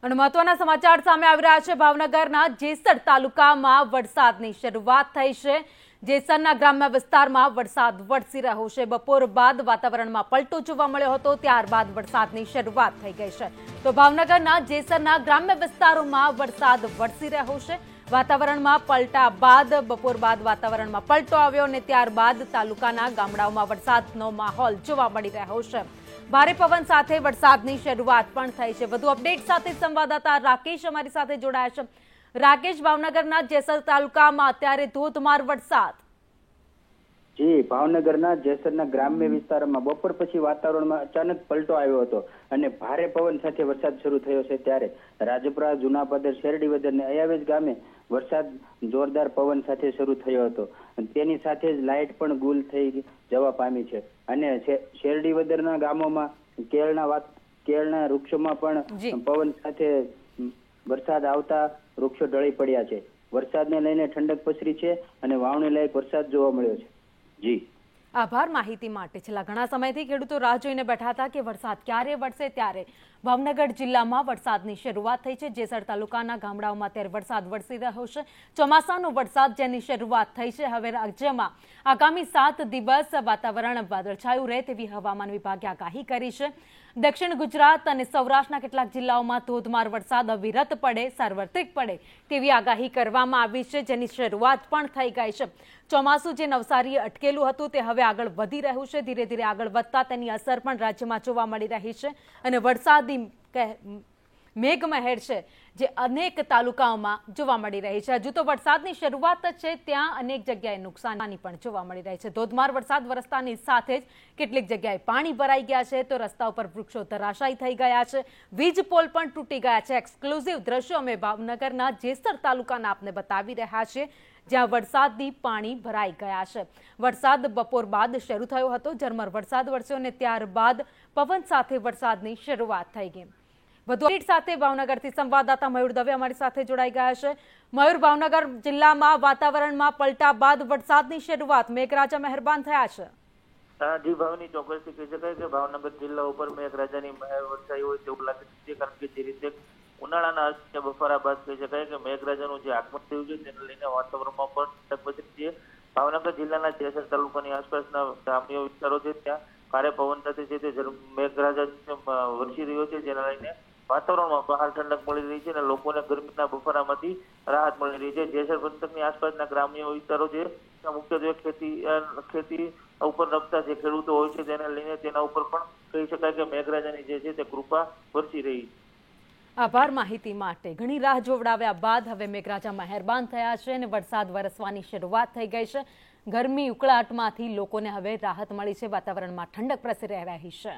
અને મહત્વના સમાચાર સામે આવી રહ્યા છે। ભાવનગરના જેસર તાલુકામાં વરસાદની શરૂઆત થઈ છે। જેસરના ગ્રામ્ય વિસ્તારમાં વરસાદ વરસી રહ્યો છે। બપોર બાદ વાતાવરણમાં પલટો જોવા મળ્યો હતો, ત્યારબાદ વરસાદની શરૂઆત થઈ ગઈ છે। તો ભાવનગરના જેસરના ગ્રામ્ય વિસ્તારોમાં વરસાદ વરસી રહ્યો છે। વાતાવરણમાં પલટા બાદ બપોર બાદ વાતાવરણમાં પલટો આવ્યો અને ત્યારબાદ તાલુકાના ગામડાઓમાં વરસાદનો માહોલ જોવા મળી રહ્યો છે। ભારે પવન સાથે વરસાદની શરૂઆત પણ થઈ છે। વધુ અપડેટ સાથે સંવાદદાતા રાકેશ અમારી સાથે જોડાયા છે। રાકેશ, ભાવનગરના જેસર તાલુકામાં અત્યારે ધોધમાર વરસાદ। જી, ભાવનગરના જેસરના ગ્રામ્ય વિસ્તારોમાં બપોર પછી વાતાવરણમાં અચાનક પલટો આવ્યો હતો અને ભારે પવન સાથે વરસાદ શરૂ થયો છે। ત્યારે રાજપરા, જૂનાપદર, શેરડીવદર અને અયાવેજ ગામે વરસાદ જોરદાર પવન સાથે શરૂ થયો હતો। તેની સાથે જ લાઇટ પણ ગુલ થઈ જવા પામી છે અને શેરડીવદરના ગામોમાં કેળના વૃક્ષોમાં પણ પવન સાથે વરસાદ આવતા વૃક્ષો ઢળી પડ્યા છે। વરસાદને લઈને ઠંડક પસરી છે અને વાવણી લાયક વરસાદ જોવા મળ્યો છે। જી, આભાર માહિતી માટે। છેલ્લા ઘણા સમયથી ખેડૂતો રાહ જોઈને બેઠા હતા કે વરસાદ ક્યારે વરસે, ત્યારે ભાવનગર જિલ્લામાં વરસાદની શરૂઆત થઈ છે। જેસર તાલુકાના ગામડાઓમાં અત્યારે વરસાદ વરસી રહ્યો છે। ચોમાસાનો વરસાદ જેની શરૂઆત થઈ છે। હવે રાજ્યમાં આગામી 7 દિવસ વાતાવરણ વાદળછાયું રહે તેવી હવામાન વિભાગે આગાહી કરી છે। દક્ષિણ ગુજરાત અને સૌરાષ્ટ્રના કેટલાક જિલ્લાઓમાં ધોધમાર વરસાદ અવિરત પડે, સાર્વત્રિક પડે તેવી આગાહી કરવામાં આવી છે, જેની શરૂઆત પણ થઈ ગઈ છે। ચોમાસું જે નવસારીએ અટકેલું હતું તે હવે આગળ વધી રહ્યું છે। ધીરે ધીરે આગળ વધતા તેની અસર પણ રાજ્યમાં જોવા મળી રહી છે અને વરસાદી મેઘમહેર છે જે અનેક તાલુકાઓમાં જોવા મળી રહી છે। હજુ તો વરસાદની શરૂઆત જ છે, ત્યાં અનેક જગ્યાએ નુકસાની પણ જોવા મળી રહી છે। ધોધમાર વરસાદ વરસતાની સાથે જ કેટલીક જગ્યાએ પાણી ભરાઈ ગયા છે, તો રસ્તા ઉપર વૃક્ષો ધરાશાયી થઈ ગયા છે, વીજ પોલ પણ તૂટી ગયા છે। એક્સક્લુઝિવ દ્રશ્યો અમે ભાવનગરના જેસર તાલુકાના આપને બતાવી રહ્યા છીએ, જ્યાં વરસાદી પાણી ભરાઈ ગયા છે। વરસાદ બપોર બાદ શરૂ થયો હતો, ઝરમર વરસાદ વરસ્યો અને ત્યારબાદ પવન સાથે વરસાદની શરૂઆત થઈ ગઈ। વધુ અપડેટ સાથે ભાવનગરથી સંવાદદાતા મયુર દવે અમારી સાથે જોડાઈ ગયા છે। મયુર, ભાવનગર જિલ્લામાં વાતાવરણમાં પલટા બાદ વરસાદની શરૂઆત, મેઘરાજા મહેરબાન થયા છે। જી ભાવની ચોક્કસથી કહી શકાય કે ભાવનગર જિલ્લા ઉપર મેઘરાજાની મહેર વરસાઈ હોય તેવું લાગે છે, કારણ કે જે રીતે ઉનાળાના અસ્ય બફારા બાદ કહી શકાય કે મેઘરાજાનું જે આગમન થયું છે તેને લઈને વાતાવરણમાં પણ ઠંડક પસરી છે। ભાવનગર જિલ્લાના જેસર તાલુકાની આસપાસના ગ્રામ્ય વિસ્તારો છે ત્યાં ભારે પવન સાથે છે તે મેઘરાજા વરસી રહ્યો છે, જેના લઈને વાતાવરણમાં બહાર ઠંડક મળી રહી છે અને લોકોને ગરમીના બફારામાંથી રાહત મળી રહી છે। જેસર પંથકની આસપાસના ગ્રામ્ય વિસ્તારો છે ત્યાં મુખ્યત્વે ખેતી ઉપર નભતા જે ખેડૂતો હોય છે તેને લઈને તેના ઉપર પણ કહી શકાય કે મેઘરાજાની જે છે તે કૃપા વરસી રહી છે। આભાર માહિતી માટે। ઘણી રાહ જોવડાવ્યા બાદ હવે મેઘરાજા મહેરબાન થયા છે અને વરસાદ વરસવાની શરૂઆત થઈ ગઈ છે। ગરમી ઉકળાટમાંથી લોકોને હવે રાહત મળી છે, વાતાવરણમાં ઠંડક પ્રસરી રહી છે।